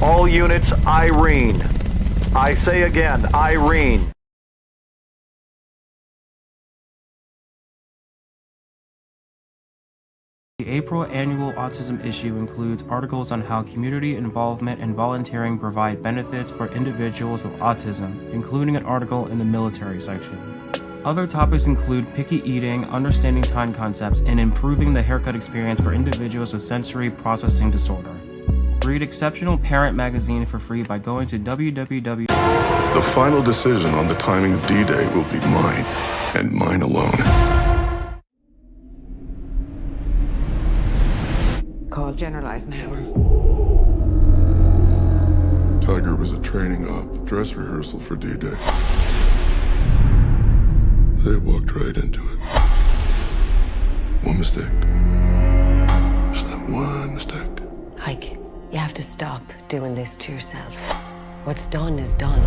All units, Irene. I say again, Irene. The April annual autism issue includes articles on how community involvement and volunteering provide benefits for individuals with autism, including an article in the military section. Other topics include picky eating, understanding time concepts, and improving the haircut experience for individuals with sensory processing disorder. Read Exceptional Parent magazine for free by going to www. The final decision on the timing of D-Day will be mine, and mine alone. Called General Eisenhower. Tiger was a training op, dress rehearsal for D-Day. They walked right into it. One mistake. Just that one mistake. Ike, you have to stop doing this to yourself. What's done is done.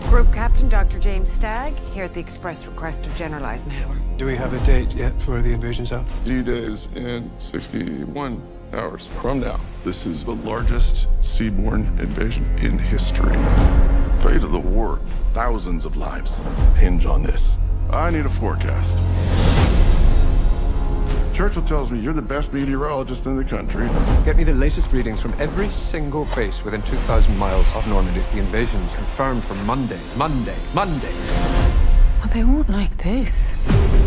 Group Captain Dr. James Stagg, here at the express request of General Eisenhower. Do we have a date yet for the invasion zone? D-Day is in 61 hours from now. This is the largest seaborne invasion in history. Fate of the war, thousands of lives hinge on this. I need a forecast. Churchill tells me you're the best meteorologist in the country. Get me the latest readings from every single base within 2,000 miles of Normandy. The invasion's confirmed for Monday. Monday. Oh, they won't like this.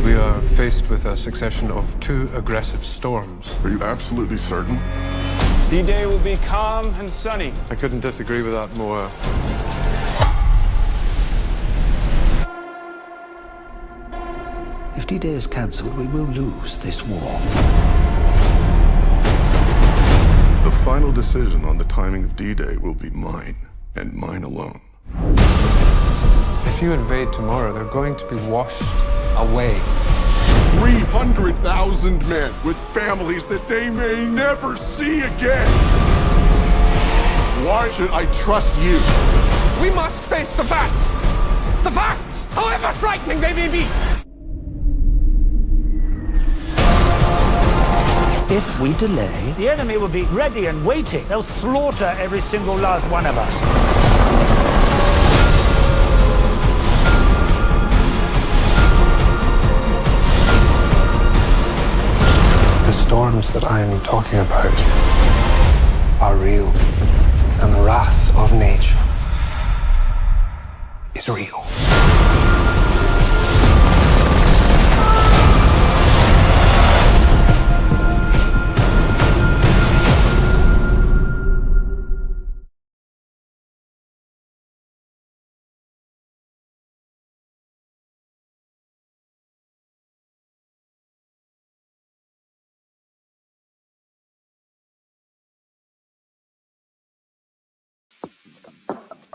We are faced with a succession of 2 aggressive storms. Are you absolutely certain? D-Day will be calm and sunny. I couldn't disagree with that more. If D-Day is cancelled, we will lose this war. The final decision on the timing of D-Day will be mine, and mine alone. If you invade tomorrow, they're going to be washed away. 300,000 men with families that they may never see again. Why should I trust you? We must face the facts! The facts! However frightening they may be! If we delay, the enemy will be ready and waiting. They'll slaughter every single last one of us. The storms that I'm talking about are real, and the wrath of nature is real.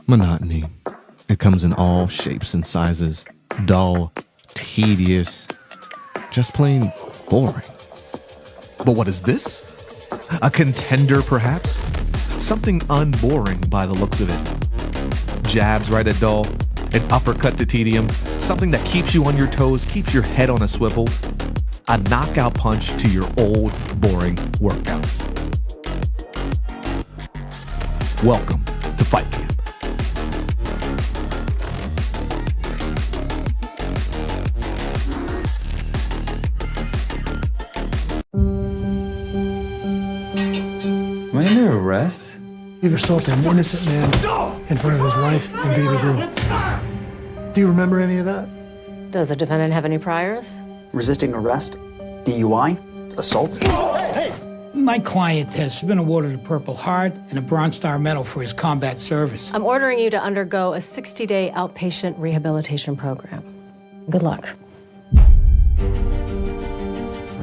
Monotony. It comes in all shapes and sizes. Dull, tedious, just plain boring. But what is this? A contender, perhaps? Something unboring by the looks of it. Jabs right at dull, an uppercut to tedium, something that keeps you on your toes, keeps your head on a swivel, a knockout punch to your old, boring workouts. Welcome to Fight Camp. Am I under arrest? You've assaulted an innocent man in front of his wife and baby girl. Do you remember any of that? Does the defendant have any priors? Resisting arrest, DUI, assault. Hey! My client has been awarded a Purple Heart and a Bronze Star Medal for his combat service. I'm ordering you to undergo a 60-day outpatient rehabilitation program. Good luck.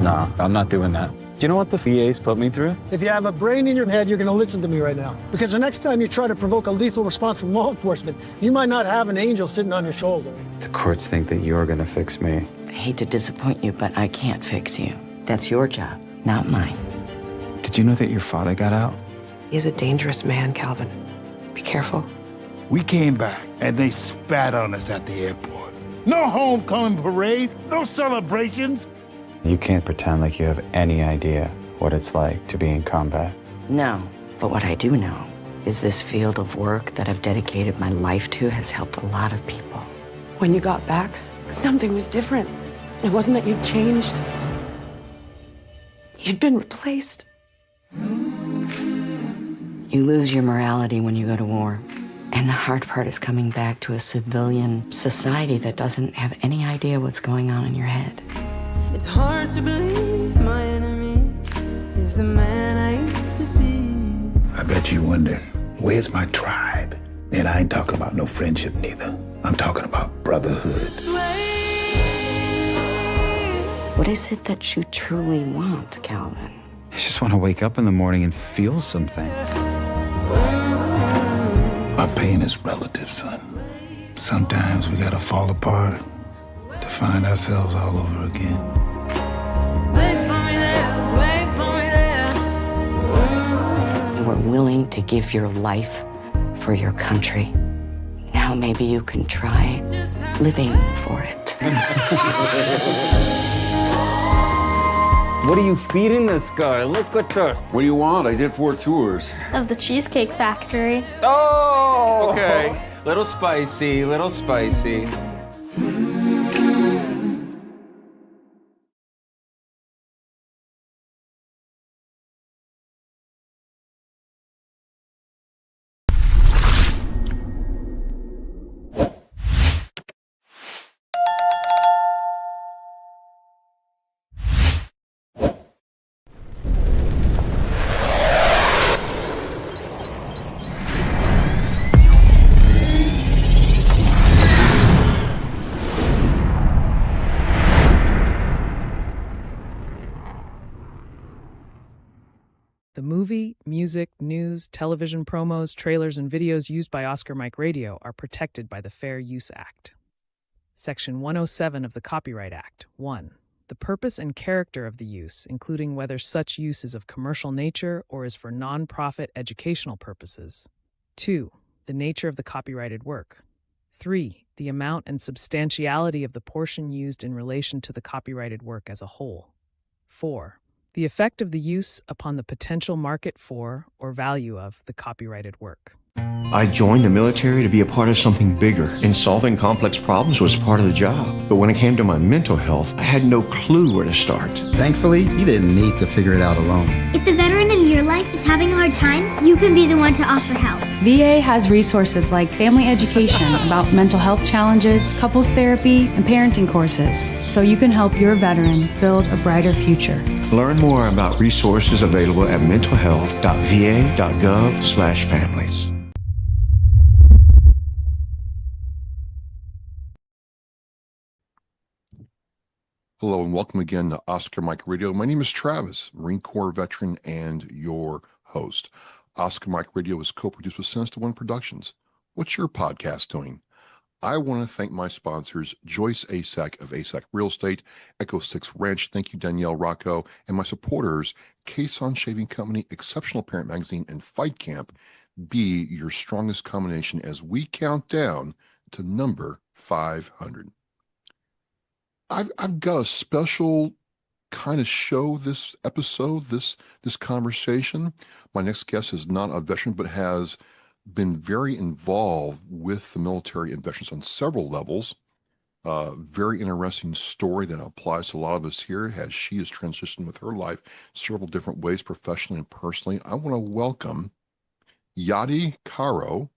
Nah, I'm not doing that. Do you know what the VA's put me through? If you have a brain in your head, you're going to listen to me right now. Because the next time you try to provoke a lethal response from law enforcement, you might not have an angel sitting on your shoulder. The courts think that you're gonna fix me. I hate to disappoint you, but I can't fix you. That's your job, not mine. Did you know that your father got out? He's a dangerous man, Calvin. Be careful. We came back, and they spat on us at the airport. No homecoming parade, no celebrations. You can't pretend like you have any idea what it's like to be in combat. No, but what I do know is this field of work that I've dedicated my life to has helped a lot of people. When you got back, something was different. It wasn't that you'd changed. You'd been replaced. You lose your morality when you go to war. And the hard part is coming back to a civilian society that doesn't have any idea what's going on in your head. It's hard to believe my enemy is the man I used to be. I bet you wonder, where's my tribe? And I ain't talking about no friendship neither. I'm talking about brotherhood. What is it that you truly want, Calvin? I just want to wake up in the morning and feel something. My pain is relative, son. Sometimes we gotta fall apart to find ourselves all over again. You were willing to give your life for your country. Now maybe you can try living for it. What are you feeding this guy? Look at this. What do you want? I did 4 tours. Of the Cheesecake Factory. Oh! Okay. Little spicy, little spicy. The movie, music, news, television promos, trailers, and videos used by Oscar Mike Radio are protected by the Fair Use Act. Section 107 of the Copyright Act. 1. The purpose and character of the use, including whether such use is of commercial nature or is for non-profit educational purposes. 2. The nature of the copyrighted work. 3. The amount and substantiality of the portion used in relation to the copyrighted work as a whole. 4. The effect of the use upon the potential market for or value of the copyrighted work. I joined the military to be a part of something bigger, and solving complex problems was part of the job. But when it came to my mental health, I had no clue where to start. Thankfully, you didn't need to figure it out alone. If the veteran in your life is having a hard time, you can be the one to offer help. VA has resources like family education about mental health challenges, couples therapy, and parenting courses, so you can help your veteran build a brighter future. Learn more about resources available at mentalhealth.va.gov/families. Hello and welcome again to Oscar Mike Radio. My name is Travis, Marine Corps veteran and your host. Oscar Mike Radio is co-produced with Sinister One Productions. What's your podcast doing? I want to thank my sponsors, Joyce Asack of Asack Real Estate, Echo 6 Ranch, thank you Danielle Rocco, and my supporters, Cason Shaving Company, Exceptional Parent Magazine, and Fight Camp. Be your strongest combination as we count down to number 500. I've got a special kind of show this episode, this conversation. My next guest is not a veteran, but has been very involved with the military and veterans on several levels. Very interesting story that applies to a lot of us here as she has transitioned with her life several different ways, professionally and personally. I want to welcome Yadi Caro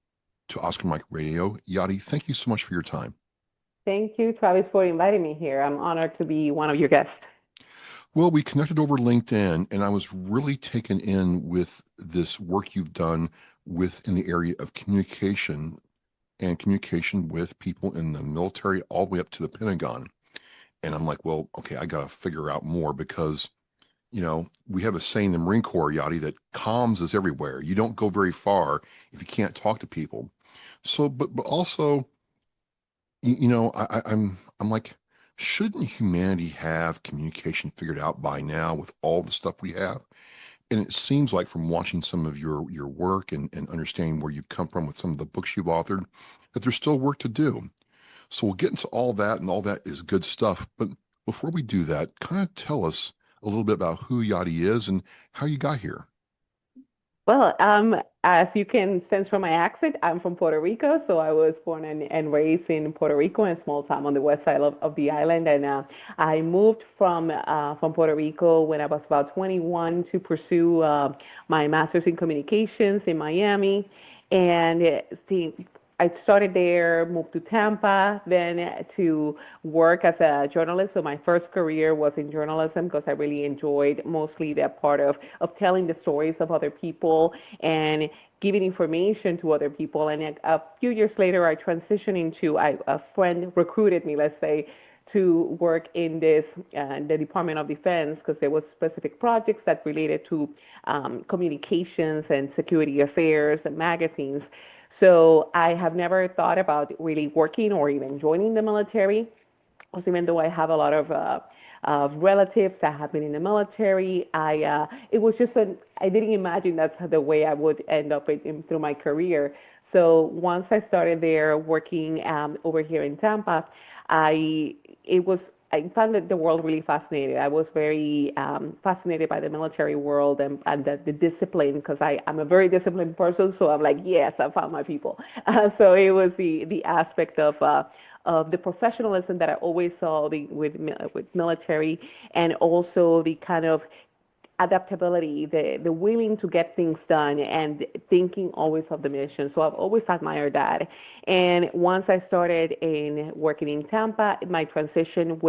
to Oscar Mike Radio. Yadi, thank you so much for your time. Thank you, Travis, for inviting me here. I'm honored to be one of your guests. Well, we connected over LinkedIn, and I was really taken in with this work you've done in the area of communication and communication with people in the military all the way up to the Pentagon. And I'm like, well, okay, I got to figure out more because, you know, we have a saying in the Marine Corps, Yadi, that comms is everywhere. You don't go very far if you can't talk to people. So, but also, you know, I'm like, shouldn't humanity have communication figured out by now with all the stuff we have? And it seems like from watching some of your work and understanding where you've come from with some of the books you've authored, that there's still work to do. So we'll get into all that, and all that is good stuff. But before we do that, kind of tell us a little bit about who Yadi is and how you got here. Well, as you can sense from my accent, I'm from Puerto Rico. So I was born and raised in Puerto Rico, in a small town on the west side of the island. And I moved from Puerto Rico when I was about 21 to pursue my master's in communications in Miami. And I started there, moved to Tampa, then to work as a journalist. So my first career was in journalism because I really enjoyed mostly that part of telling the stories of other people and giving information to other people. And a few years later, I transitioned into, a friend recruited me, let's say, to work in the Department of Defense, because there was specific projects that related to communications and security affairs and magazines. So I have never thought about really working or even joining the military, because even though I have a lot of relatives that have been in the military, it was just I didn't imagine that's the way I would end up through my career. So once I started there working over here in Tampa, I found that the world really fascinating. I was very fascinated by the military world and the discipline, because I'm a very disciplined person. So I'm like, yes, I found my people. So it was the aspect of the professionalism that I always saw with military, and also the kind of adaptability, the willing to get things done and thinking always of the mission. So I've always admired that. And once I started in working in Tampa, my transition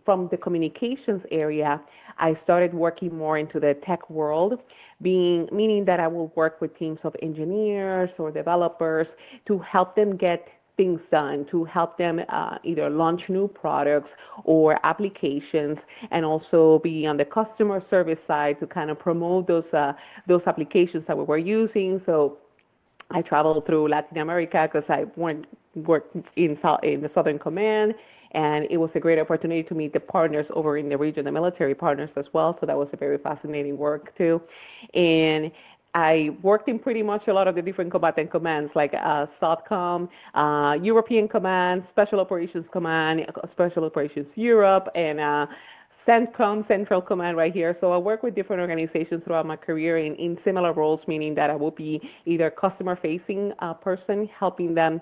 from the communications area, I started working more into the tech world, meaning that I will work with teams of engineers or developers to help them get things done, to help them either launch new products or applications, and also be on the customer service side to kind of promote those applications that we were using. So I traveled through Latin America because I worked in the Southern Command, and it was a great opportunity to meet the partners over in the region, the military partners as well. So that was a very fascinating work too. And I worked in pretty much a lot of the different combatant commands, like SOTCOM, European Command, Special Operations Command, Special Operations Europe, and CENTCOM, Central Command right here. So I work with different organizations throughout my career in similar roles, meaning that I will be either customer-facing person, helping them,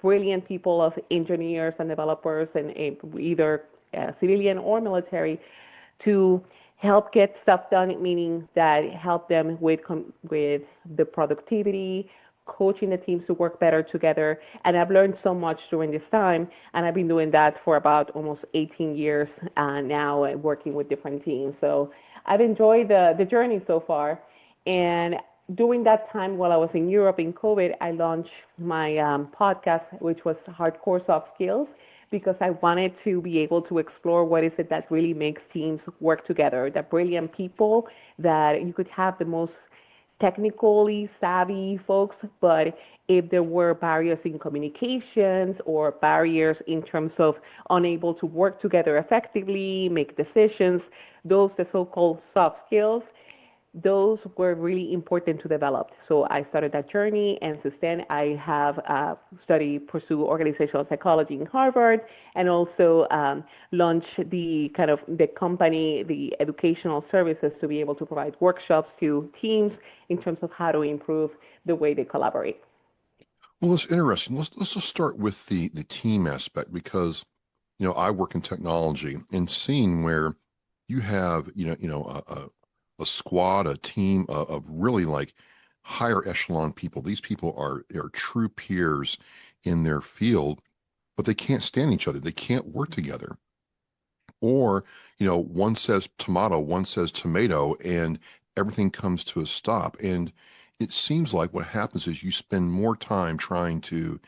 brilliant people of engineers and developers, and either civilian or military, to help get stuff done, meaning that help them with the productivity, coaching the teams to work better together. And I've learned so much during this time, and I've been doing that for about almost 18 years now, working with different teams. So I've enjoyed the journey so far. And during that time, while I was in Europe in COVID, I launched my podcast, which was Hardcore Soft Skills, because I wanted to be able to explore what is it that really makes teams work together, the brilliant people that you could have the most technically savvy folks, but if there were barriers in communications or barriers in terms of unable to work together effectively, make decisions, the so-called soft skills, those were really important to develop. So I started that journey, and since then I have pursued organizational psychology in Harvard, and also launched the company, the educational services, to be able to provide workshops to teams in terms of how to improve the way they collaborate. Well, it's interesting. Let's just start with the team aspect, because I work in technology, and seeing where you have a squad, a team of really like higher echelon people. These people are true peers in their field, but they can't stand each other. They can't work together. Or, one says tomato, one says tomato, and everything comes to a stop. And it seems like what happens is you spend more time trying to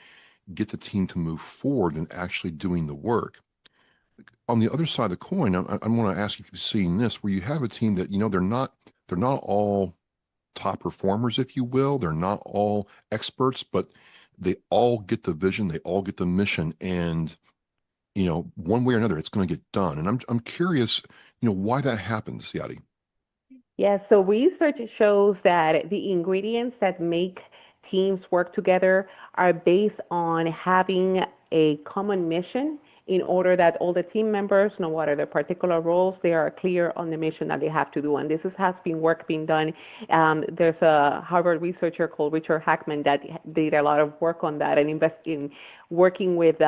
get the team to move forward than actually doing the work. On the other side of the coin, I want to ask if you've seen this, where you have a team that, they're not all top performers, if you will. They're not all experts, but they all get the vision, they all get the mission, and one way or another, it's going to get done. And I'm curious, why that happens, Yadi. Yes, so research shows that the ingredients that make teams work together are based on having a common mission in order that all the team members, no matter their particular roles, they are clear on the mission that they have to do. And has been work being done. There's a Harvard researcher called Richard Hackman that did a lot of work on that and invest in working with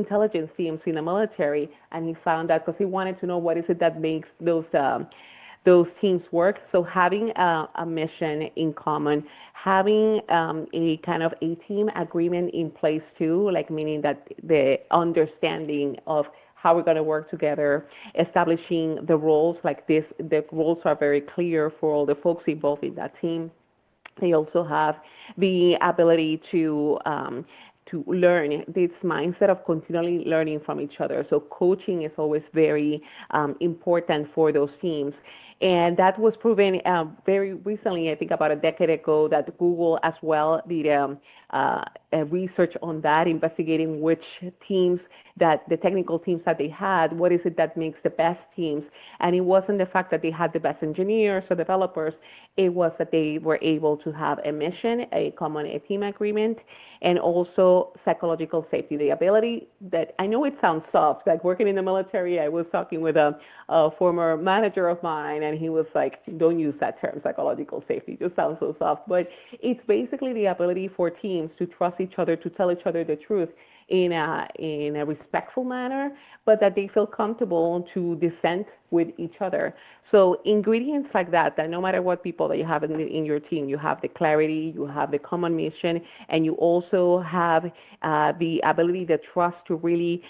intelligence teams in the military. And he found that because he wanted to know what is it that makes those teams work. So having a mission in common, having a kind of a team agreement in place too, like meaning that the understanding of how we're going to work together, establishing the roles like this. The roles are very clear for all the folks involved in that team. They also have the ability to learn, this mindset of continually learning from each other. So coaching is always very important for those teams. And that was proven very recently, I think about a decade ago, that Google as well did research on that, investigating which teams, that the technical teams that they had, what is it that makes the best teams. And it wasn't the fact that they had the best engineers or developers, it was that they were able to have a mission, a team agreement, and also psychological safety, the ability that, I know it sounds soft, like working in the military. I was talking with a former manager of mine, and he was like, don't use that term, psychological safety, it just sounds so soft. But it's basically the ability for teams to trust each other, to tell each other the truth in a respectful manner, but that they feel comfortable to dissent with each other. So ingredients like that no matter what people that you have in your team, you have the clarity, you have the common mission, and you also have the ability, the trust to really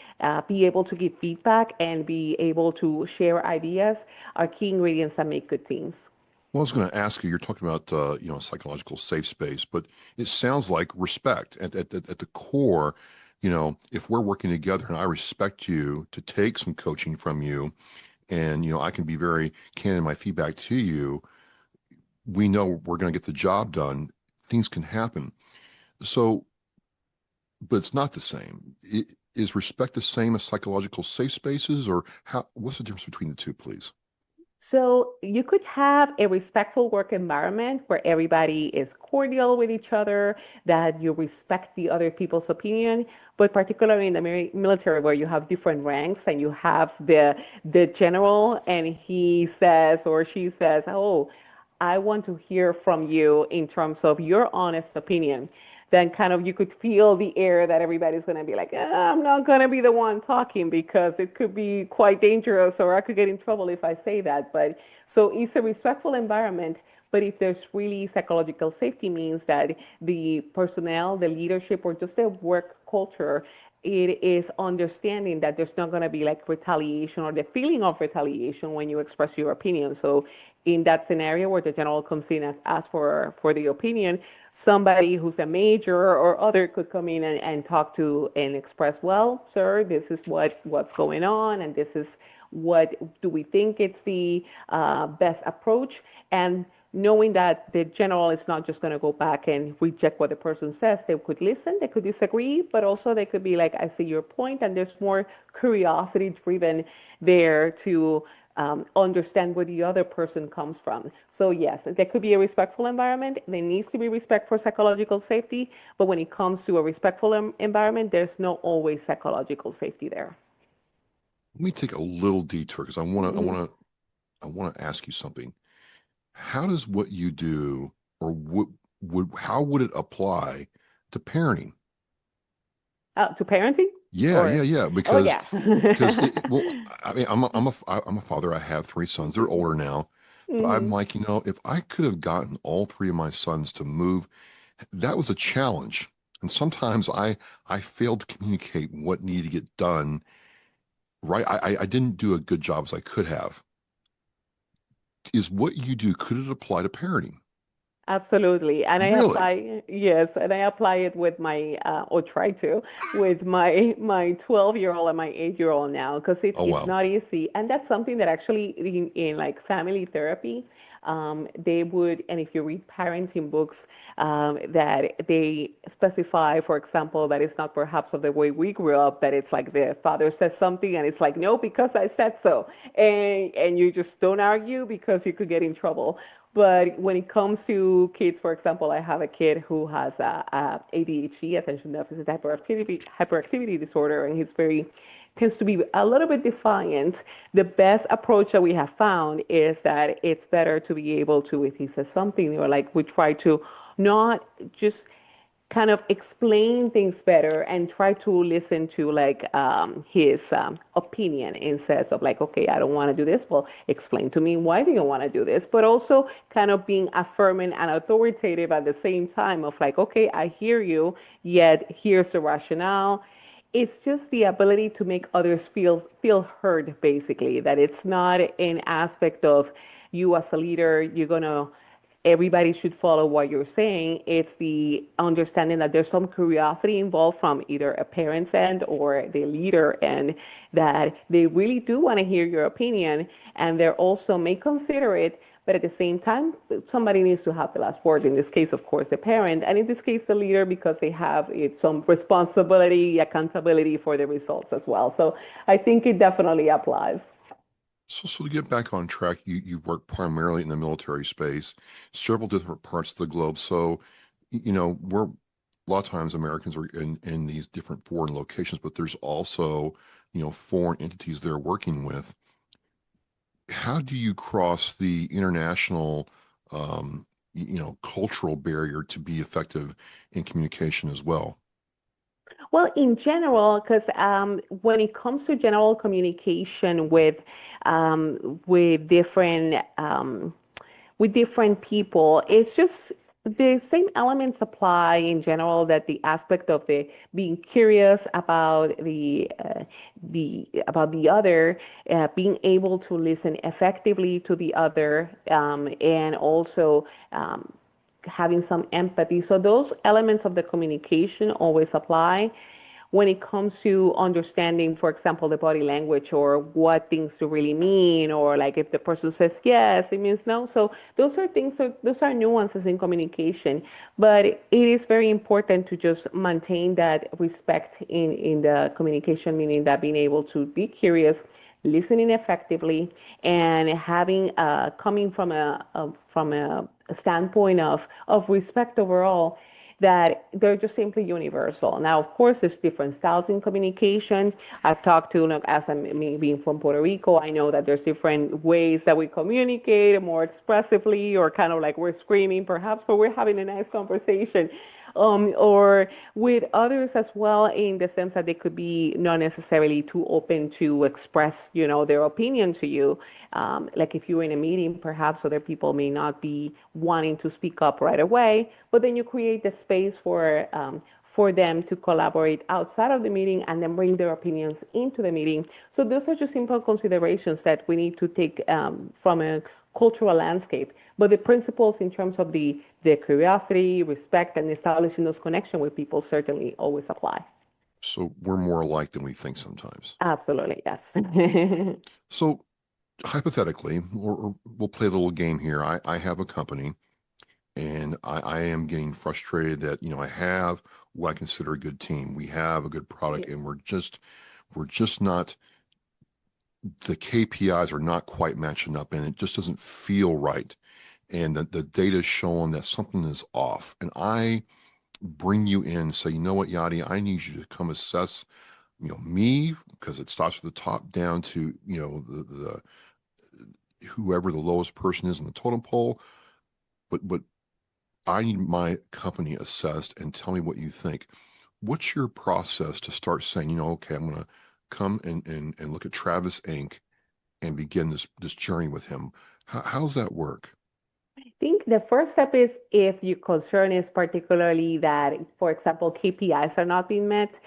be able to give feedback and be able to share ideas are key ingredients that make good teams. Well, I was going to ask you, you're talking about, psychological safe space, but it sounds like respect at the core. If we're working together and I respect you to take some coaching from you, and, I can be very candid in my feedback to you, we know we're going to get the job done. Things can happen. So, but it's not the same. Is respect the same as psychological safe spaces, or what's the difference between the two, please? So you could have a respectful work environment where everybody is cordial with each other, that you respect the other people's opinion, but particularly in the military where you have different ranks and you have the general and he says or she says, oh, I want to hear from you in terms of your honest opinion. Then kind of you could feel the air that everybody's going to be like, I'm not going to be the one talking because it could be quite dangerous or I could get in trouble if I say that. But so it's a respectful environment. But if there's really psychological safety means that the personnel, the leadership, or just the work culture, it is understanding that there's not going to be like retaliation or the feeling of retaliation when you express your opinion. So in that scenario where the general comes in and asks for the opinion, somebody who's a major or other could come in and talk to and express, well, sir, this is what's going on, and this is what do we think it's the best approach. And knowing that the general is not just going to go back and reject what the person says, they could listen, they could disagree, but also they could be like, I see your point, and there's more curiosity driven there to understand where the other person comes from. So yes, there could be a respectful environment. There needs to be respect for psychological safety, but when it comes to a respectful environment, there's not always psychological safety there. Let me take a little detour because I want to ask you something. How does what you do, or how would it apply to parenting? To parenting? Yeah. Because yeah. well, I mean, I'm a father. I have 3 sons. They're older now, but I'm like, if I could have gotten all 3 of my sons to move, that was a challenge. And sometimes I failed to communicate what needed to get done. Right, I didn't do a good job as I could have. Is what you do, could it apply to parenting? Absolutely. And I Really? apply, yes, and I apply it with my, or try to, with my 12-year-old and my 8-year-old now, because Oh, it's wow. not easy. And that's something that actually in like family therapy, they would, and if you read parenting books, that they specify, for example, that it's not perhaps of the way we grew up, that it's like the father says something and it's like, no, because I said so. And you just don't argue because you could get in trouble. But when it comes to to kids, for example, I have a kid who has ADHD, attention deficit hyperactivity disorder, and he's very tends to be a little bit defiant. The best approach that we have found is that it's better to be able to, if he says something, or like we try to not just kind of explain things better and try to listen to like his opinion instead of like, okay, I don't want to do this. Well, explain to me why do you want to do this? But also kind of being affirming and authoritative at the same time of like, okay, I hear you, yet here's the rationale. It's just the ability to make others feel heard, basically, that it's not an aspect of you as a leader, you're gonna everybody should follow what you're saying. It's the understanding that there's some curiosity involved from either a parent's end or the leader end, that they really do want to hear your opinion, and they also may consider it, but at the same time, somebody needs to have the last word. In this case, of course, the parent, and in this case, the leader, because they have some responsibility, accountability for the results as well. So I think it definitely applies. So to get back on track, you work primarily in the military space, several different parts of the globe. So, we're a lot of times Americans are in these different foreign locations, but there's also, foreign entities they're working with. How do you cross the international, cultural barrier to be effective in communication as well? Well, in general, because when it comes to general communication with with different people, it's just the same elements apply in general. That the aspect of the being curious about the other, being able to listen effectively to the other, and also having some empathy. So those elements of the communication always apply. When it comes to understanding, for example, the body language or what things to really mean, or like if the person says yes, it means no. So those are things, those are nuances in communication. But it is very important to just maintain that respect in the communication, meaning that being able to be curious, listening effectively, and having coming from a standpoint of respect overall, that they're just simply universal. Now, of course, there's different styles in communication. I've talked to, like, as I'm me being from Puerto Rico, I know that there's different ways that we communicate, more expressively, or kind of like we're screaming perhaps, but we're having a nice conversation. Or with others as well, in the sense that they could be not necessarily too open to express, their opinion to you. Like if you're in a meeting, perhaps other people may not be wanting to speak up right away, but then you create the space for them to collaborate outside of the meeting and then bring their opinions into the meeting. So those are just simple considerations that we need to take from a cultural landscape. But the principles in terms of the curiosity, respect, and establishing those connections with people certainly always apply. So we're more alike than we think sometimes. Absolutely, yes. So hypothetically, we'll play a little game here. I have a company, and I am getting frustrated that, I have what I consider a good team. We have a good product, and we're just not, the KPIs are not quite matching up, and it just doesn't feel right. And the data is showing that something is off. And I bring you in and say, you know what, Yadi, I need you to come assess, me, because it starts from the top down to, the whoever the lowest person is in the totem pole. But I need my company assessed, and tell me what you think. What's your process to start saying, okay, I'm going to come and look at Travis Inc. and begin this journey with him? How's that work? I think the first step is, if your concern is particularly that, for example, KPIs are not being met,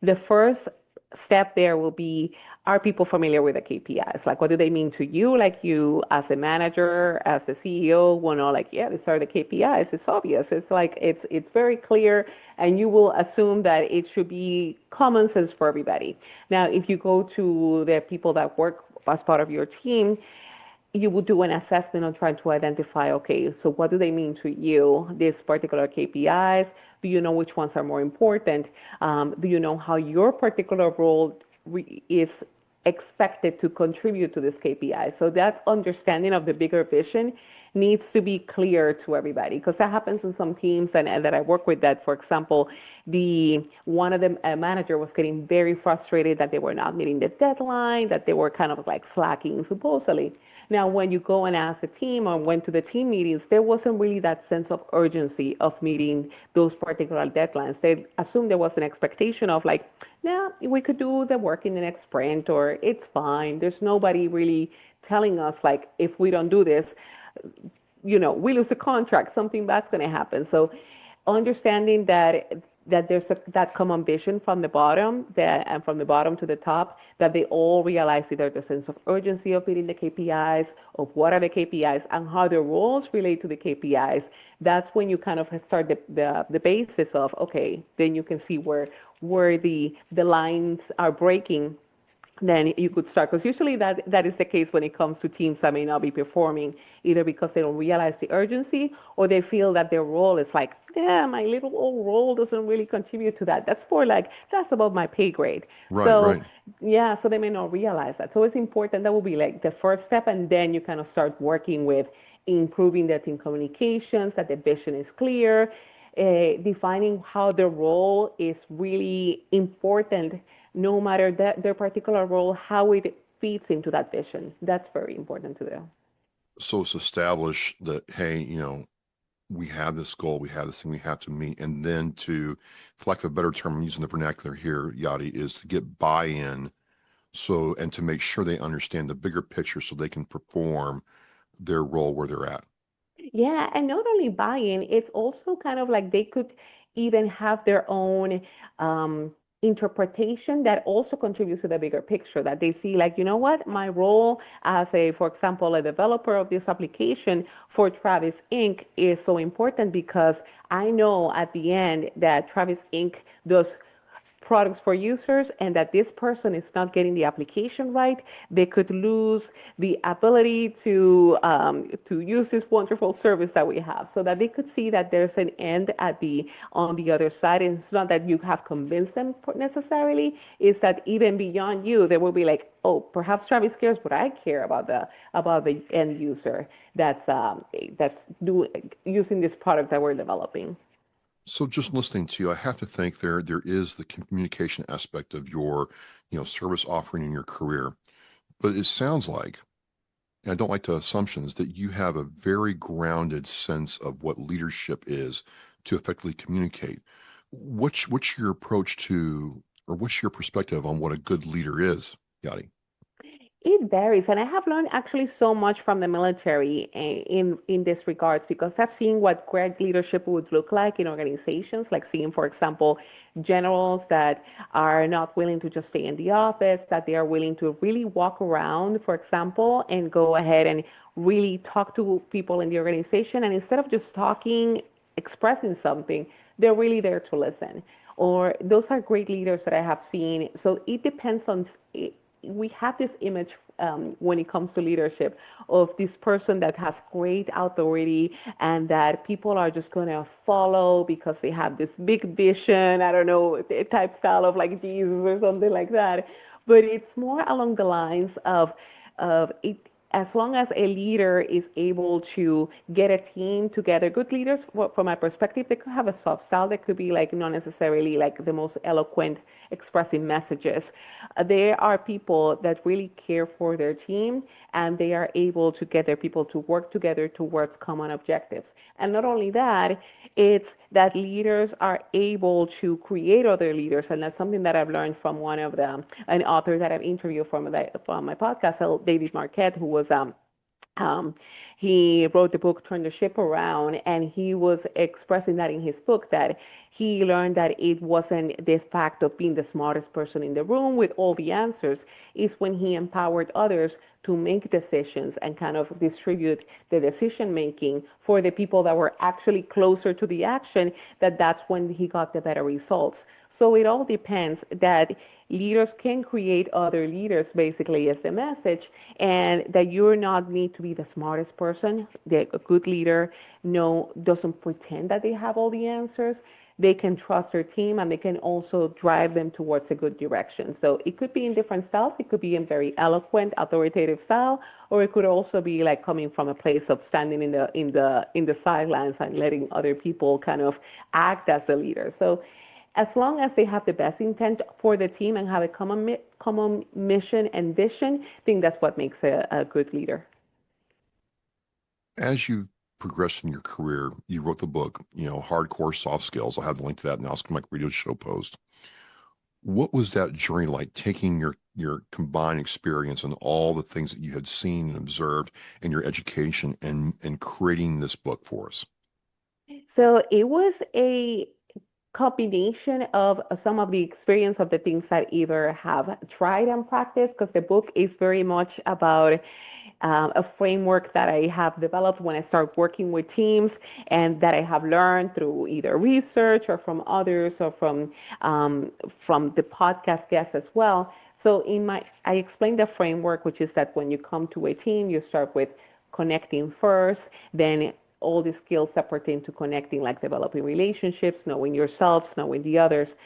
the first step there will be, are people familiar with the KPIs? Like, what do they mean to you? Like, you as a manager, as a CEO, will know, like, yeah, these are the KPIs. It's obvious. It's like, it's very clear, and you will assume that it should be common sense for everybody. Now, if you go to the people that work as part of your team, you would do an assessment on trying to identify, okay, so what do they mean to you, these particular KPIs? Do you know which ones are more important? Do you know how your particular role is expected to contribute to this KPI? So that understanding of the bigger vision needs to be clear to everybody, because that happens in some teams and that I work with, that, for example, the one of the manager was getting very frustrated that they were not meeting the deadline, that they were kind of like slacking supposedly. Now, when you go and ask the team or went to the team meetings, there wasn't really that sense of urgency of meeting those particular deadlines. They assumed there was an expectation of like, yeah, we could do the work in the next sprint, or it's fine. There's nobody really telling us like, if we don't do this, we lose the contract, something bad's going to happen. So understanding that there's that common vision from the bottom, and from the bottom to the top, that they all realize either the sense of urgency of meeting the KPIs, of what are the KPIs, and how the roles relate to the KPIs. That's when you kind of start the basis of, okay, then you can see where the lines are breaking. Then you could start, because usually that is the case when it comes to teams that may not be performing, either because they don't realize the urgency, or they feel that their role is like, yeah, my little old role doesn't really contribute to that. That's more like, that's above my pay grade. Right, so right. yeah, so they may not realize that. So it's important. That will be like the first step, and then you kind of start working with improving the team communications, that the vision is clear, defining how the role is really important, no matter their particular role, how it fits into that vision. That's very important to do. So it's establish that, hey, we have this goal, we have this thing we have to meet, and then to, for lack of a better term, I'm using the vernacular here, Yadi, is to get buy-in, and to make sure they understand the bigger picture so they can perform their role where they're at. Yeah, and not only buy-in, it's also kind of like they could even have their own interpretation that also contributes to the bigger picture, that they see like, you know what, my role as for example, a developer of this application for Travis Inc. is so important, because I know at the end that Travis Inc. does products for users, and that this person is not getting the application right, they could lose the ability to use this wonderful service that we have. So that they could see that there's an end on the other side. And it's not that you have convinced them necessarily, it's that even beyond you, they will be like, oh, perhaps Travis cares, but I care about the end user that's using this product that we're developing. So just listening to you, I have to think there is the communication aspect of your, service offering in your career. But it sounds like, and I don't like the assumptions, that you have a very grounded sense of what leadership is to effectively communicate. What's your approach to, or what's your perspective on what a good leader is, Yadi? It varies, and I have learned actually so much from the military in this regards, because I've seen what great leadership would look like in organizations, like seeing, for example, generals that are not willing to just stay in the office, that they are willing to really walk around, for example, and go ahead and really talk to people in the organization, and instead of just talking, expressing something, they're really there to listen. Or those are great leaders that I have seen. So it depends on. We have this image when it comes to leadership of this person that has great authority and that people are just going to follow because they have this big vision, I don't know, type style of like Jesus or something like that. But it's more along the lines of it. As long as a leader is able to get a team together, good leaders, from my perspective, they could have a soft style. They could be like not necessarily like the most eloquent expressing messages. There are people that really care for their team, and they are able to get their people to work together towards common objectives. And not only that, it's that leaders are able to create other leaders. And that's something that I've learned from one of them, an author that I've interviewed from my podcast, David Marquette, who was he wrote the book Turn the Ship Around, and he was expressing that in his book, that he learned that it wasn't this fact of being the smartest person in the room with all the answers. It's when he empowered others to make decisions and kind of distribute the decision making for the people that were actually closer to the action, that's when he got the better results. So it all depends, that leaders can create other leaders, basically, is the message, and that you're not need to be the smartest person. A good leader doesn't pretend that they have all the answers. they can trust their team and they can also drive them towards a good direction. So it could be in different styles. It could be in very eloquent, authoritative style, or it could also be like coming from a place of standing in the sidelines and letting other people kind of act as a leader. So as long as they have the best intent for the team and have a common mission and vision, I think that's what makes a good leader. As you progressed in your career, you wrote the book, Hardcore Soft Skills. I'll have the link to that in the Oscar Mike Radio Show post. What was that journey like, taking your combined experience and all the things that you had seen and observed in your education and creating this book for us? So it was a combination of some of the experience of the things I either have tried and practiced, because the book is very much about a framework that I have developed when I start working with teams and that I have learned through either research or from others or from the podcast guests as well. So I explained the framework, which is that when you come to a team, you start with connecting first, then all the skills that pertain to connecting, like developing relationships, knowing yourselves, knowing the others,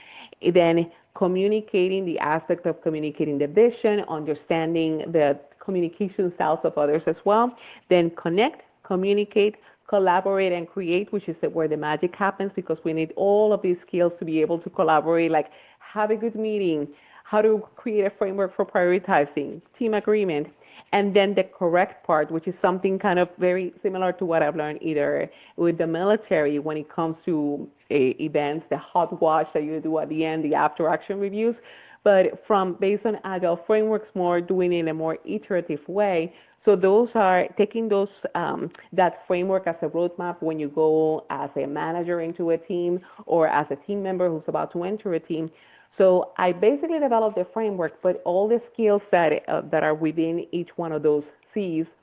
then communicating, the aspect of communicating the vision, understanding the communication styles of others as well, then connect, communicate, collaborate, and create, which is where the magic happens, because we need all of these skills to be able to collaborate, like have a good meeting, how to create a framework for prioritizing, team agreement, and then the correct part, which is something kind of very similar to what I've learned either with the military when it comes to events, the hot watch that you do at the end, the after action reviews, but based on agile frameworks, more doing it in a more iterative way. So those are taking that framework as a roadmap when you go as a manager into a team or as a team member who's about to enter a team. So I basically developed the framework, but all the skills that are within each one of those C's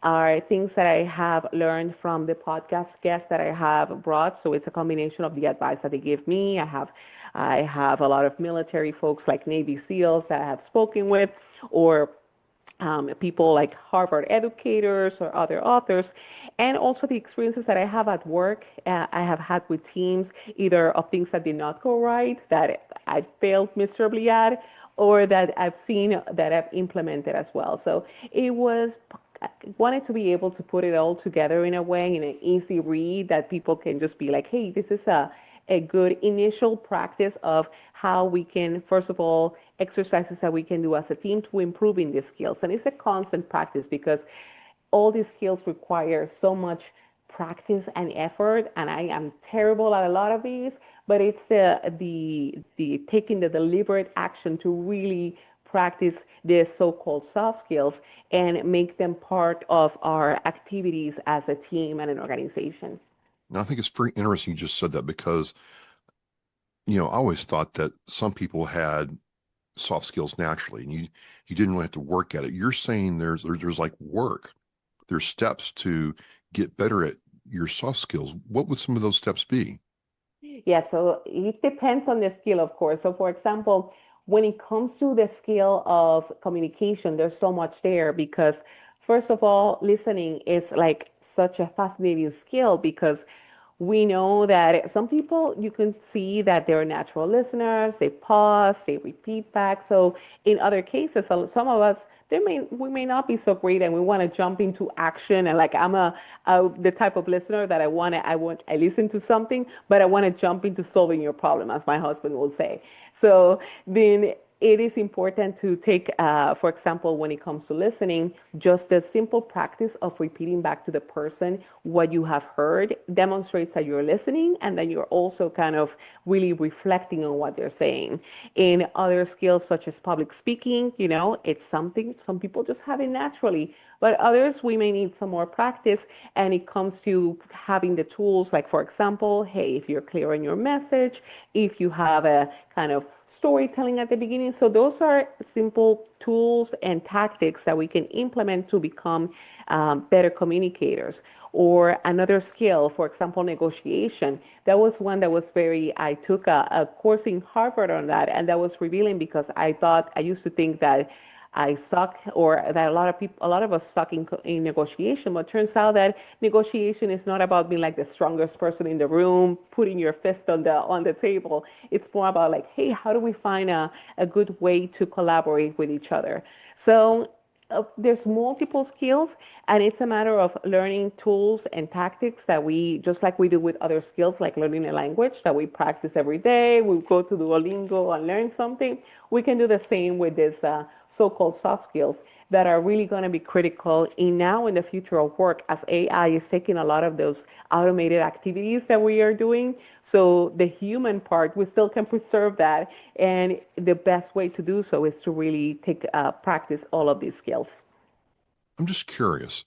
are things that I have learned from the podcast guests that I have brought. So it's a combination of the advice that they give me. I have a lot of military folks like Navy SEALs that I have spoken with, or people like Harvard educators or other authors, and also the experiences that I have at work. I have had with teams, either of things that did not go right, that I failed miserably at, or that I've seen that I've implemented as well. So I wanted to be able to put it all together in a way, in an easy read that people can just be like, hey, this is a good initial practice of how we can, first of all, exercises that we can do as a team to improving these skills. And it's a constant practice because all these skills require so much practice and effort, and I am terrible at a lot of these, but it's the taking the deliberate action to really practice the so-called soft skills and make them part of our activities as a team and an organization. And I think it's very interesting you just said that, because I always thought that some people had soft skills naturally and you didn't really have to work at it. You're saying there's like work, there's steps to get better at your soft skills. What would some of those steps be? Yeah, so it depends on the skill, of course. So for example, when it comes to the skill of communication, there's so much there because first of all, listening is like such a fascinating skill, because we know that some people, you can see that they're natural listeners, they pause, they repeat back. So in other cases, some of us, we may not be so great and we want to jump into action. And like I'm the type of listener that I listen to something, but I want to jump into solving your problem, as my husband will say. So then it is important to take, for example, when it comes to listening, just the simple practice of repeating back to the person what you have heard demonstrates that you're listening and that you're also kind of really reflecting on what they're saying. In other skills, such as public speaking, it's something some people just have it naturally, but others, we may need some more practice. And it comes to having the tools, like, for example, hey, if you're clear on your message, if you have a kind of storytelling at the beginning. So those are simple tools and tactics that we can implement to become better communicators. Or another skill, for example, negotiation. That was one that was I took a course in Harvard on that, and that was revealing, because I used to think that I suck, or that a lot of us suck in negotiation. But turns out that negotiation is not about being like the strongest person in the room, putting your fist on the table. It's more about like, hey, how do we find a good way to collaborate with each other? So there's multiple skills, and it's a matter of learning tools and tactics that we, just like we do with other skills, like learning a language that we practice every day. We go to Duolingo and learn something. We can do the same with this so-called soft skills that are really going to be critical in now in the future of work, as AI is taking a lot of those automated activities that we are doing. So the human part, we still can preserve that, and the best way to do so is to really practice all of these skills. I'm just curious.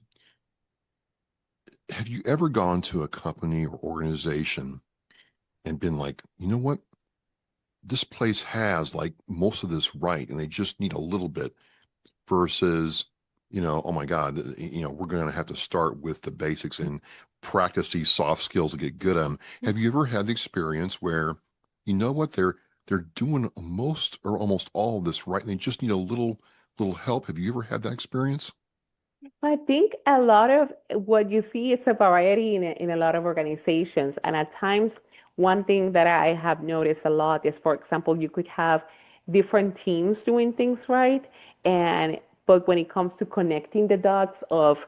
Have you ever gone to a company or organization and been like, you know what? This place has like most of this right, and they just need a little bit, versus, oh my God, we're going to have to start with the basics and practice these soft skills to get good at them. Have you ever had the experience where, you know what, they're doing most or almost all of this right, and they just need a little help? Have you ever had that experience? I think a lot of what you see is a variety in a lot of organizations. And at times, one thing that I have noticed a lot is, for example, you could have different teams doing things right. But when it comes to connecting the dots of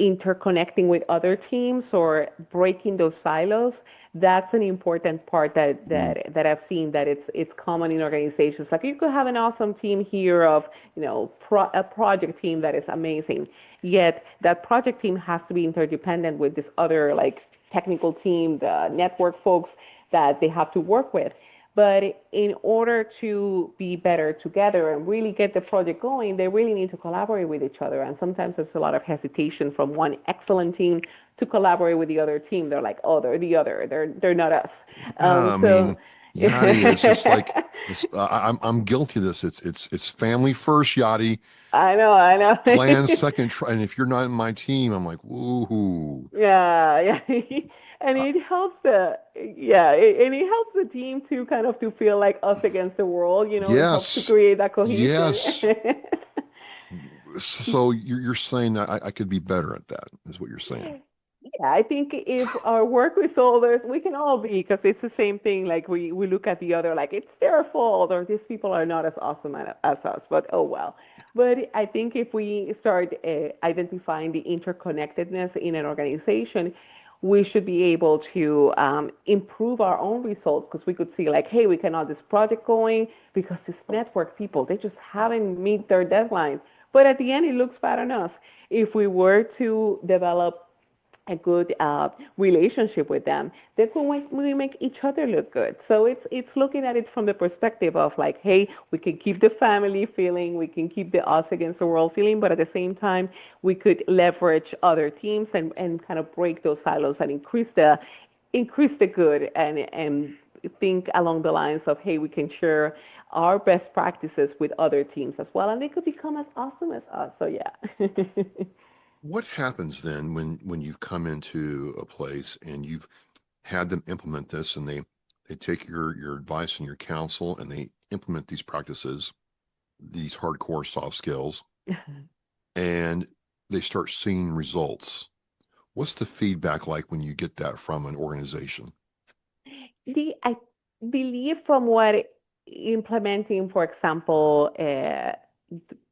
interconnecting with other teams or breaking those silos, that's an important part that I've seen, that it's common in organizations. Like, you could have an awesome team here of a project team that is amazing, yet that project team has to be interdependent with this other like technical team, the network folks that they have to work with. But in order to be better together and really get the project going, they really need to collaborate with each other. And sometimes there's a lot of hesitation from one excellent team to collaborate with the other team. They're like, oh, they're the other. They're not us. I mean, Yadi, it's like I'm guilty of this. It's family first, Yadi. I know. Plan second, and if you're not in my team, I'm like, woohoo. Yeah. And it helps and it helps the team to kind of to feel like us against the world. It helps to Yes. create that cohesion. Yes. So you're saying that I could be better at that, is what you're saying. Yeah, I think if our work with others, we can all be, because it's the same thing. Like, we look at the other like it's their fault, or these people are not as awesome as us, but oh well. But I think if we start identifying the interconnectedness in an organization, we should be able to improve our own results, because we could see like, hey, we cannot this project going because this network people, they just haven't meet their deadline. But at the end, it looks bad on us. If we were to develop a good relationship with them, then we make each other look good. So it's looking at it from the perspective of like, hey, we can keep the family feeling, we can keep the us against the world feeling, but at the same time, we could leverage other teams and kind of break those silos and increase the good, and think along the lines of, hey, we can share our best practices with other teams as well, and they could become as awesome as us. So yeah. What happens then when you've come into a place and you've had them implement this, and they take your advice and your counsel, and they implement these practices, these hardcore soft skills, and they start seeing results? What's the feedback like when you get that from an organization? I believe from what implementing, for example,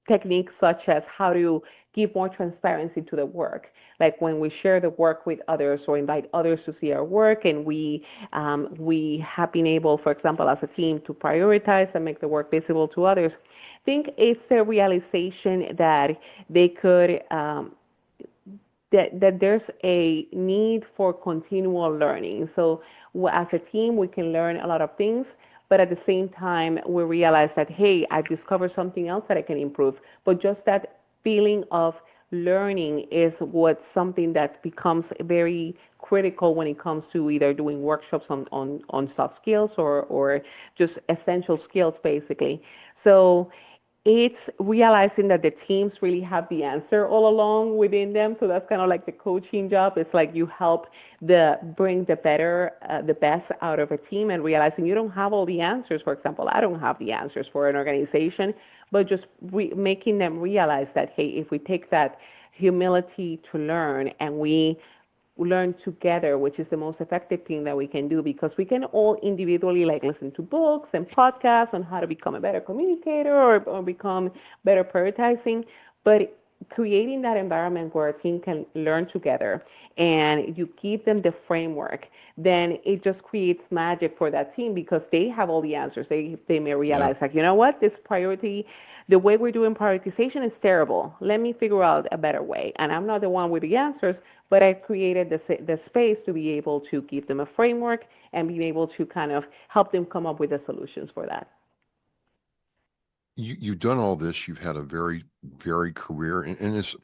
techniques such as how to give more transparency to the work, like when we share the work with others or invite others to see our work, and we have been able, for example, as a team, to prioritize and make the work visible to others. I think it's a realization that they could that there's a need for continual learning. So as a team, we can learn a lot of things, but at the same time, we realize that, hey, I've discovered something else that I can improve. But just that feeling of learning is what's something that becomes very critical when it comes to either doing workshops on soft skills or just essential skills, basically. So it's realizing that the teams really have the answer all along within them. So that's kind of like the coaching job. It's like you help bring the best out of a team, and realizing you don't have all the answers. For example, I don't have the answers for an organization, but just making them realize that, hey, if we take that humility to learn and we learn together, which is the most effective thing that we can do, because we can all individually like listen to books and podcasts on how to become a better communicator, or become better prioritizing, but creating that environment where a team can learn together and you give them the framework, then it just creates magic for that team, because they have all the answers. They may realize, like, you know what, this priority, the way we're doing prioritization is terrible. Let me figure out a better way. And I'm not the one with the answers, but I created the space to be able to give them a framework and being able to kind of help them come up with the solutions for that. You've done all this. You've had a very varied career, and it's,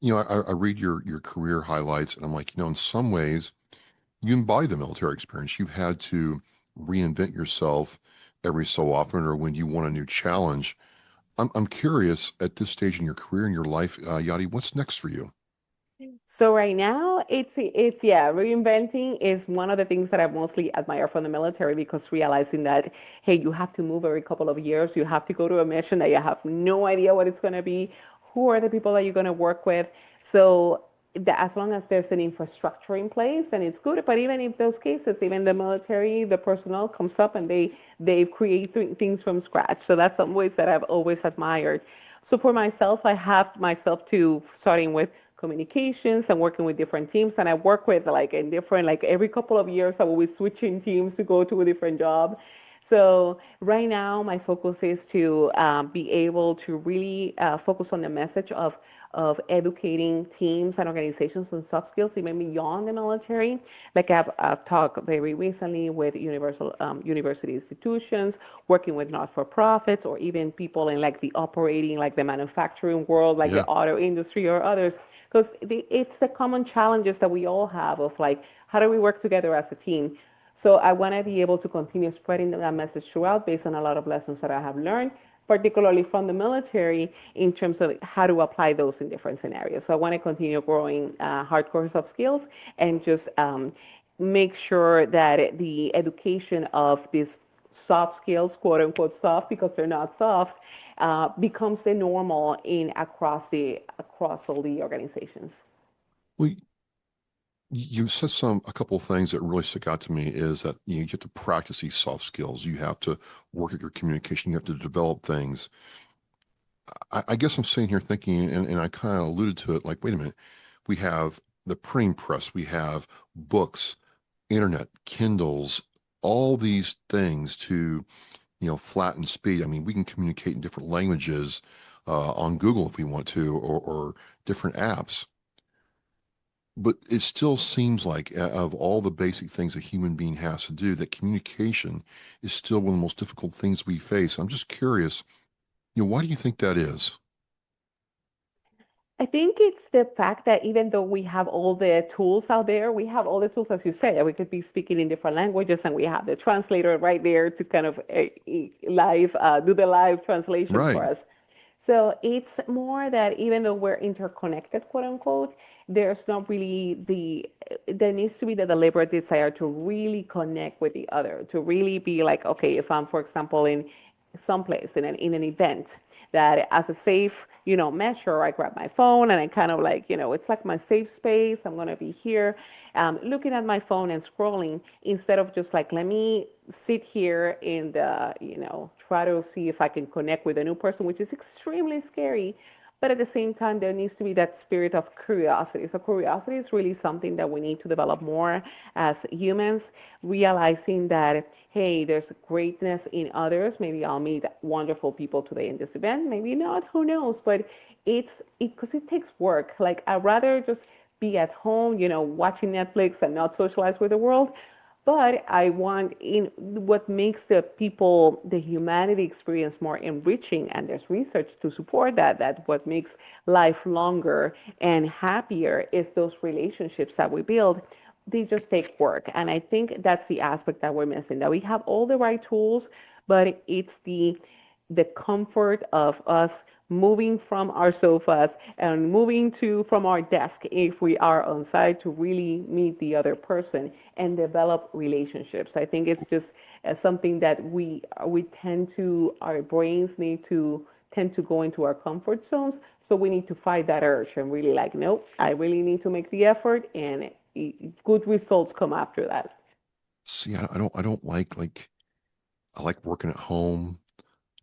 I read your career highlights, and I'm like, in some ways, you embody the military experience. You've had to reinvent yourself every so often, or when you want a new challenge. I'm curious, at this stage in your career, in your life, Yadi, what's next for you? So right now, it's yeah, reinventing is one of the things that I mostly admire from the military, because realizing that, hey, you have to move every couple of years, you have to go to a mission that you have no idea what it's going to be, who are the people that you're going to work with. So as long as there's an infrastructure in place, and it's good. But even in those cases, even the military, the personnel comes up and they create things from scratch. So that's some ways that I've always admired. So for myself, I have myself to starting with communications and working with different teams. And I work with like in different, like every couple of years, I will be switching teams to go to a different job. So right now, my focus is to be able to really focus on the message of educating teams and organizations on soft skills, even beyond the military. Like I've talked very recently with university institutions, working with not-for-profits, or even people in like the operating, like the manufacturing world, like the auto industry or others, because it's the common challenges that we all have of like, how do we work together as a team? So I want to be able to continue spreading that message throughout, based on a lot of lessons that I have learned, particularly from the military, in terms of how to apply those in different scenarios. So I want to continue growing hardcore soft skills, and just make sure that the education of these soft skills, quote unquote soft, because they're not soft, becomes the normal across all the organizations. Well, you said a couple of things that really stick out to me, is that you have to practice these soft skills. You have to work at your communication. You have to develop things. I guess I'm sitting here thinking, and I kind of alluded to it, like, wait a minute, we have the printing press, we have books, internet, Kindles, all these things to, flatten speed. I mean, we can communicate in different languages on Google if we want to, or different apps. But it still seems like, of all the basic things a human being has to do, that communication is still one of the most difficult things we face. I'm just curious, why do you think that is? I think it's the fact that even though we have all the tools out there, we have all the tools, as you say, we could be speaking in different languages, and we have the translator right there to kind of do the live translation for Right. us. So it's more that even though we're interconnected, quote unquote, there's not really there needs to be the deliberate desire to really connect with the other, to really be like, okay, if I'm, for example, in someplace in an event, that as a safe, measure, I grab my phone and I kind of like, it's like my safe space. I'm going to be here looking at my phone and scrolling, instead of just like, let me sit here in try to see if I can connect with a new person, which is extremely scary. But at the same time, there needs to be that spirit of curiosity. So curiosity is really something that we need to develop more as humans, realizing that, hey, there's greatness in others. Maybe I'll meet wonderful people today in this event. Maybe not, who knows? But because it takes work. Like, I'd rather just be at home, watching Netflix and not socialize with the world. But I want, in what makes the humanity experience more enriching, and there's research to support that what makes life longer and happier is those relationships that we build. They just take work. And I think that's the aspect that we're missing, that we have all the right tools, but it's the the comfort of us moving from our sofas and moving from our desk if we are on site to really meet the other person and develop relationships. I think it's just something that we tend to, our brains tend to go into our comfort zones. So we need to fight that urge and really like, nope, I really need to make the effort, and good results come after that. See, I don't like I like working at home.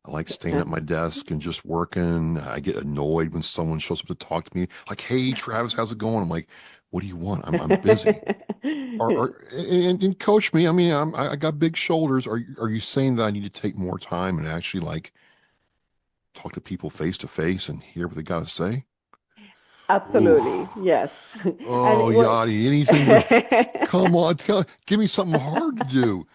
I like staying at my desk and just working. I get annoyed when someone shows up to talk to me, like, "Hey, Travis, how's it going?" I'm like, "What do you want? I'm busy." And coach me. I mean, I got big shoulders. Are you saying that I need to take more time and actually like talk to people face to face and hear what they got to say? Absolutely, Oof. yes. Oh, Yadi, anything but come on, give me something hard to do.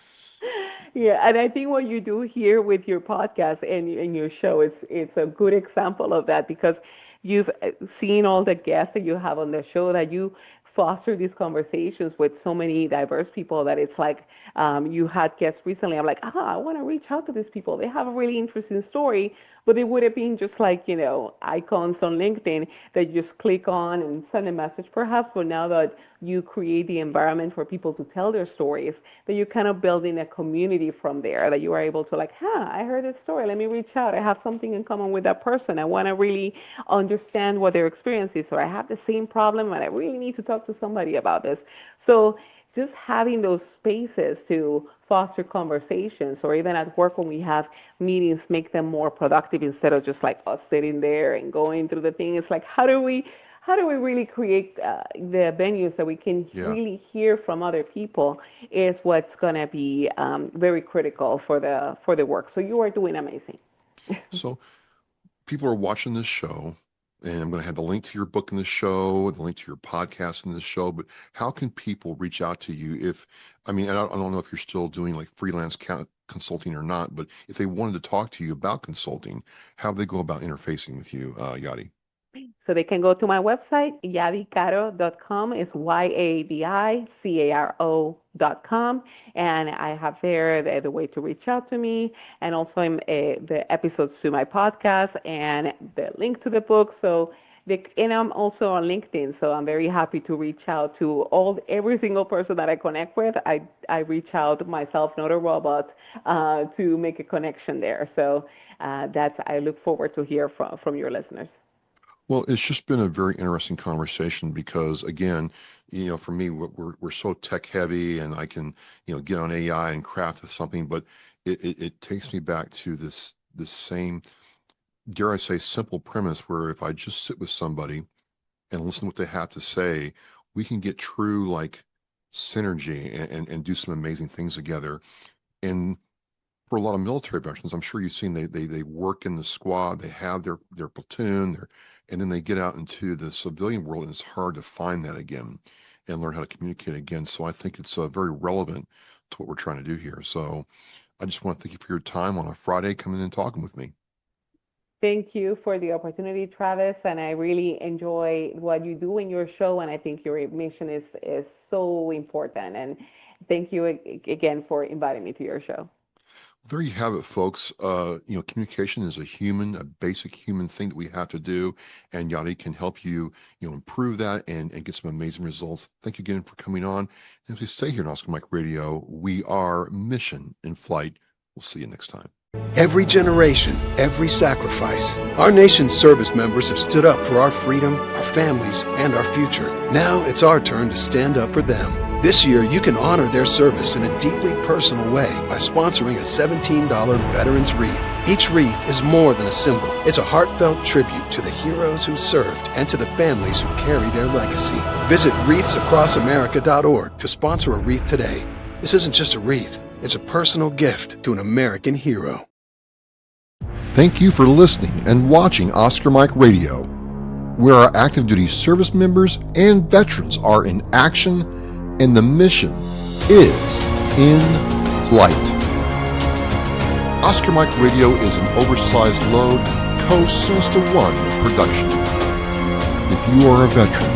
Yeah, and I think what you do here with your podcast and your show, it's a good example of that, because you've seen all the guests that you have on the show, that you foster these conversations with so many diverse people that it's like, you had guests recently. I'm like, I want to reach out to these people. They have a really interesting story, but it would have been just like, icons on LinkedIn that you just click on and send a message perhaps. But now that you create the environment for people to tell their stories, that you're kind of building a community from there, that you are able to like, I heard this story. Let me reach out. I have something in common with that person. I want to really understand what their experience is, or I have the same problem and I really need to talk to somebody about this. So just having those spaces to foster conversations, or even at work when we have meetings, make them more productive instead of just like us sitting there and going through the thing. It's like, how do we really create the venues that we can really hear from other people is what's going to be very critical for the work. So you are doing amazing. So people are watching this show, and I'm going to have the link to your book in the show, the link to your podcast in the show, but how can people reach out to you I don't know if you're still doing like freelance consulting or not, but if they wanted to talk to you about consulting, how do they go about interfacing with you, Yadi? So they can go to my website, yadicaro.com. It's YADICARO.com. And I have there the way to reach out to me, and also the episodes to my podcast and the link to the book. And I'm also on LinkedIn, so I'm very happy to reach out to every single person that I connect with. I reach out myself, not a robot, to make a connection there. So I look forward to hear from your listeners. Well, it's just been a very interesting conversation because, again, for me, we're so tech heavy, and I can, get on AI and craft something, but it takes me back to this same, dare I say, simple premise where if I just sit with somebody and listen to what they have to say, we can get true like synergy and do some amazing things together. And for a lot of military veterans, I'm sure you've seen they work in the squad, they have their platoon, and then they get out into the civilian world, and it's hard to find that again and learn how to communicate again. So I think it's very relevant to what we're trying to do here. So I just want to thank you for your time on a Friday coming in and talking with me. Thank you for the opportunity, Travis, and I really enjoy what you do in your show, and I think your mission is so important. And thank you again for inviting me to your show. There you have it, folks. Communication is a basic human thing that we have to do, and Yadi can help you, improve that and get some amazing results. Thank you again for coming on. And as we say here on Oscar Mike Radio, we are mission in flight. We'll see you next time. Every generation, every sacrifice. Our nation's service members have stood up for our freedom, our families, and our future. Now it's our turn to stand up for them. This year, you can honor their service in a deeply personal way by sponsoring a $17 Veterans Wreath. Each wreath is more than a symbol. It's a heartfelt tribute to the heroes who served and to the families who carry their legacy. Visit wreathsacrossamerica.org to sponsor a wreath today. This isn't just a wreath. It's a personal gift to an American hero. Thank you for listening and watching Oscar Mike Radio, where our active duty service members and veterans are in action and the mission is in flight. Oscar Mike Radio is an oversized load Co-Sinister One production. If you are a veteran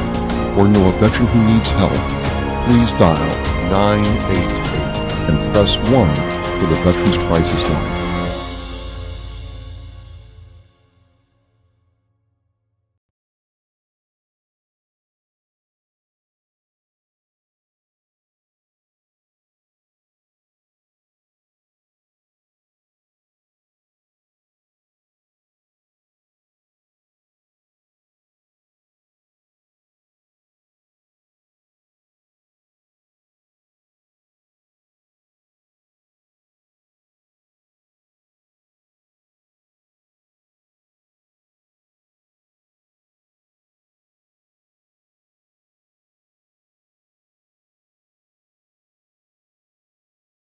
or know a veteran who needs help, please dial 988 and press 1 for the Veterans Crisis Line.